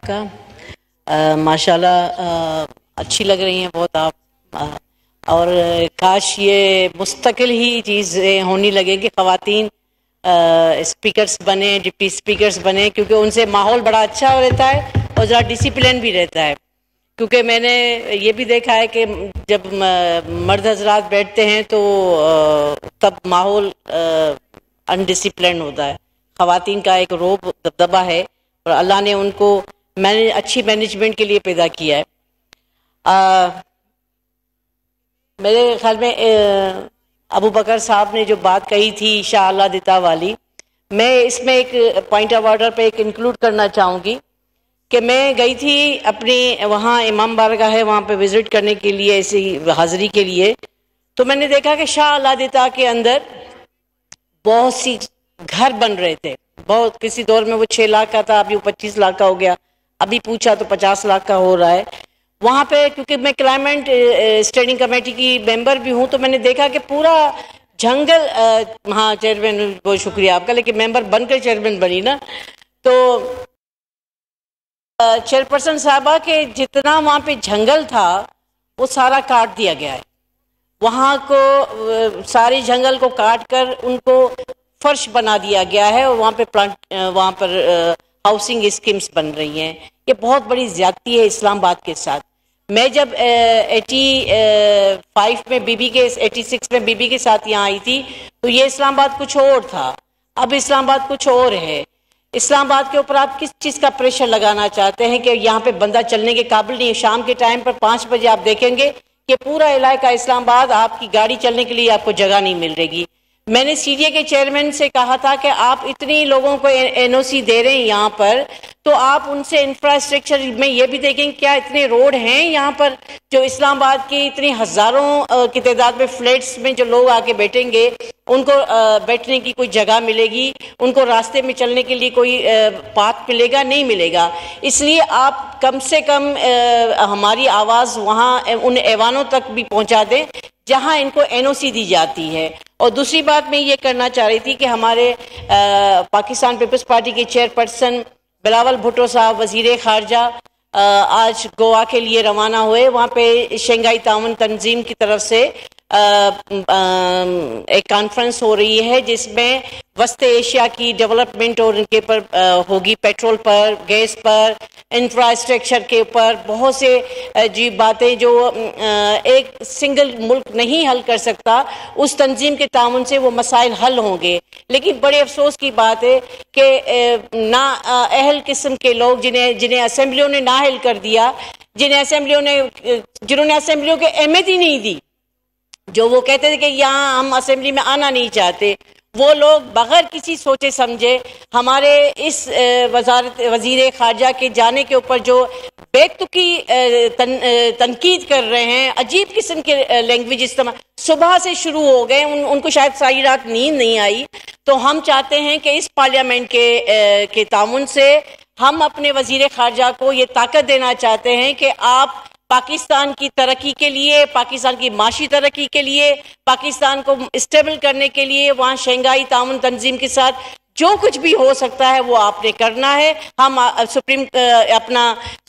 का माशाल्लाह अच्छी लग रही हैं बहुत आप। और काश ये मुस्तकिल ही चीज़ें होनी लगे कि ख़वातीन स्पीकर्स बने, डिप्टी स्पीकर्स बने, क्योंकि उनसे माहौल बड़ा अच्छा रहता है और ज़रा डिसिप्लिन भी रहता है। क्योंकि मैंने ये भी देखा है कि जब मर्द हजरात बैठते हैं तो तब माहौल अनडिसिप्लिन होता है। ख़वातीन का एक रोब दबदबा है और अल्लाह ने उनको अच्छी मैनेजमेंट के लिए पैदा किया है। मेरे ख्याल में अबू बकर साहब ने जो बात कही थी शाह अल्लाह दिता वाली, मैं इसमें एक पॉइंट ऑफ ऑर्डर पे एक इंक्लूड करना चाहूँगी कि मैं गई थी अपनी वहाँ इमाम बारगाह है, वहाँ पे विज़िट करने के लिए, ऐसी हाज़िरी के लिए। तो मैंने देखा कि शाह अल्लाह दिता के अंदर बहुत सी घर बन रहे थे। बहुत किसी दौर में वो 6 लाख का था, अभी वो 25 लाख का हो गया, अभी पूछा तो 50 लाख का हो रहा है वहाँ पे। क्योंकि मैं क्लाइमेट स्टैंडिंग कमेटी की मेंबर भी हूँ, तो मैंने देखा कि पूरा जंगल, हाँ चेयरमैन, बहुत शुक्रिया आपका, लेकिन मेंबर बनकर चेयरमैन बनी ना, तो चेयरपर्सन साहबा के जितना वहाँ पे जंगल था वो सारा काट दिया गया है। वहाँ को सारे जंगल को काट कर उनको फर्श बना दिया गया है और वहाँ पे वहाँ पर हाउसिंग स्कीम्स बन रही हैं। ये बहुत बड़ी ज्यादती है इस्लामाबाद के साथ। मैं जब 85 में बीबी के 86 में बीबी के साथ यहाँ आई थी तो ये इस्लामाबाद कुछ और था, अब इस्लामाबाद कुछ और है। इस्लामाबाद के ऊपर आप किस चीज़ का प्रेशर लगाना चाहते हैं कि यहाँ पे बंदा चलने के काबिल नहीं है। शाम के टाइम पर 5 बजे आप देखेंगे कि पूरा इलाका इस्लामाबाद आपकी गाड़ी चलने के लिए आपको जगह नहीं मिल रहेगी। मैंने सीडीए के चेयरमैन से कहा था कि आप इतनी लोगों को एनओसी दे रहे हैं यहाँ पर, तो आप उनसे इंफ्रास्ट्रक्चर में ये भी देखें क्या इतने रोड हैं यहाँ पर जो इस्लामाबाद की इतनी हजारों की तादाद में फ्लैट्स में जो लोग आके बैठेंगे उनको बैठने की कोई जगह मिलेगी, उनको रास्ते में चलने के लिए कोई पाथ मिलेगा? नहीं मिलेगा। इसलिए आप कम से कम हमारी आवाज़ वहाँ उन ऐवानों तक भी पहुँचा दें जहाँ इनको एनओसी दी जाती है। और दूसरी बात मैं ये करना चाह रही थी कि हमारे पाकिस्तान पीपल्स पार्टी के चेयरपर्सन बिलावल भुट्टो साहब वज़ीर ख़ारजा आज गोवा के लिए रवाना हुए। वहाँ पे शंघाई ताउन तंजीम की तरफ से एक कॉन्फ्रेंस हो रही है जिसमें वस्त एशिया की डेवलपमेंट और उनके पर होगी, पेट्रोल पर, गैस पर, इंफ्रास्ट्रक्चर के ऊपर बहुत से अजीब बातें जो एक सिंगल मुल्क नहीं हल कर सकता, उस तंजीम के ताउन से वो मसाइल हल होंगे। लेकिन बड़े अफसोस की बात है कि ना अहल किस्म के लोग जिन्हें असेंबलियों ने नाअहल कर दिया, जिन्होंने असेंबलियों की अहमियत ही नहीं दी, जो वो कहते थे कि यहाँ हम असेंबली में आना नहीं चाहते, वो लोग बगैर किसी सोचे समझे हमारे इस वज़ीर ख़ारजा के जाने के ऊपर जो बेतुकी तनकीद कर रहे हैं, अजीब किस्म के लैंग्वेज इस्तेमाल सुबह से शुरू हो गए। उनको शायद सारी रात नींद नहीं आई। तो हम चाहते हैं कि इस पार्लियामेंट के ताउन से हम अपने वज़ीर ख़ारजा को ये ताकत देना चाहते हैं कि आप पाकिस्तान की तरक्की के लिए, पाकिस्तान की माशी तरक्की के लिए, पाकिस्तान को स्टेबल करने के लिए वहाँ शंघाई ताउन तंजीम के साथ जो कुछ भी हो सकता है वो आपने करना है। हम सुप्रीम अपना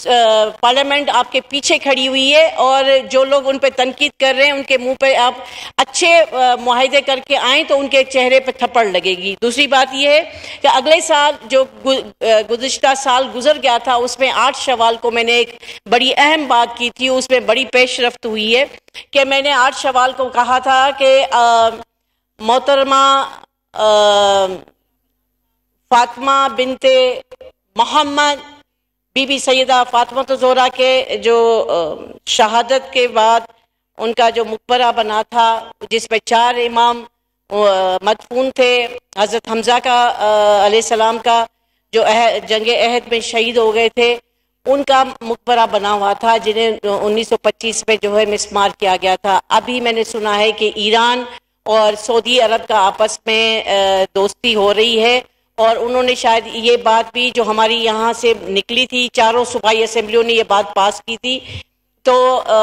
पार्लियामेंट आपके पीछे खड़ी हुई है और जो लोग उन पे तनकीद कर रहे हैं उनके मुंह पे आप अच्छे मुआहदे करके आएँ तो उनके चेहरे पे थप्पड़ लगेगी। दूसरी बात यह है कि अगले साल जो गुज़िश्ता साल गुजर गया था उसमें 8 शवाल को मैंने एक बड़ी अहम बात की थी, उसमें बड़ी पेशरफ्त हुई है कि मैंने 8 शवाल को कहा था कि मोहतरमा फातिमा बिनते मोहम्मद बीबी सैयदा फातिमा ज़ोहरा के जो शहादत के बाद उनका जो मकबरा बना था जिसमें 4 इमाम मदफून थे, हज़रत हमज़ा का अलैहिस्सलाम का जो जंग अहद में शहीद हो गए थे, उनका मकबरा बना हुआ था जिन्हें 1925 में जो है मिसमार किया गया था। अभी मैंने सुना है कि ईरान और सऊदी अरब का आपस में दोस्ती हो रही है और उन्होंने शायद ये बात भी जो हमारी यहाँ से निकली थी, चारों सूबाई असेंबलियों ने ये बात पास की थी, तो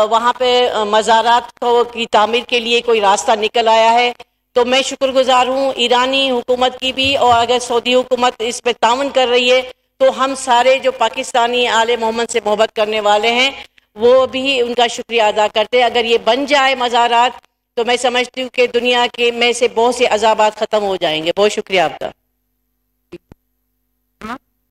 वहाँ पे मज़ारात की तामीर के लिए कोई रास्ता निकल आया है। तो मैं शुक्रगुजार हूँ ईरानी हुकूमत की भी, और अगर सऊदी हुकूमत इस पर ताउन कर रही है तो हम सारे जो पाकिस्तानी आले मोहम्मद से मोहब्बत करने वाले हैं वो भी उनका शुक्रिया अदा करते हैं। अगर ये बन जाए मज़ारात तो मैं समझती हूँ कि दुनिया के में से बहुत से अज़ाबात ख़त्म हो जाएंगे। बहुत शुक्रिया आपका।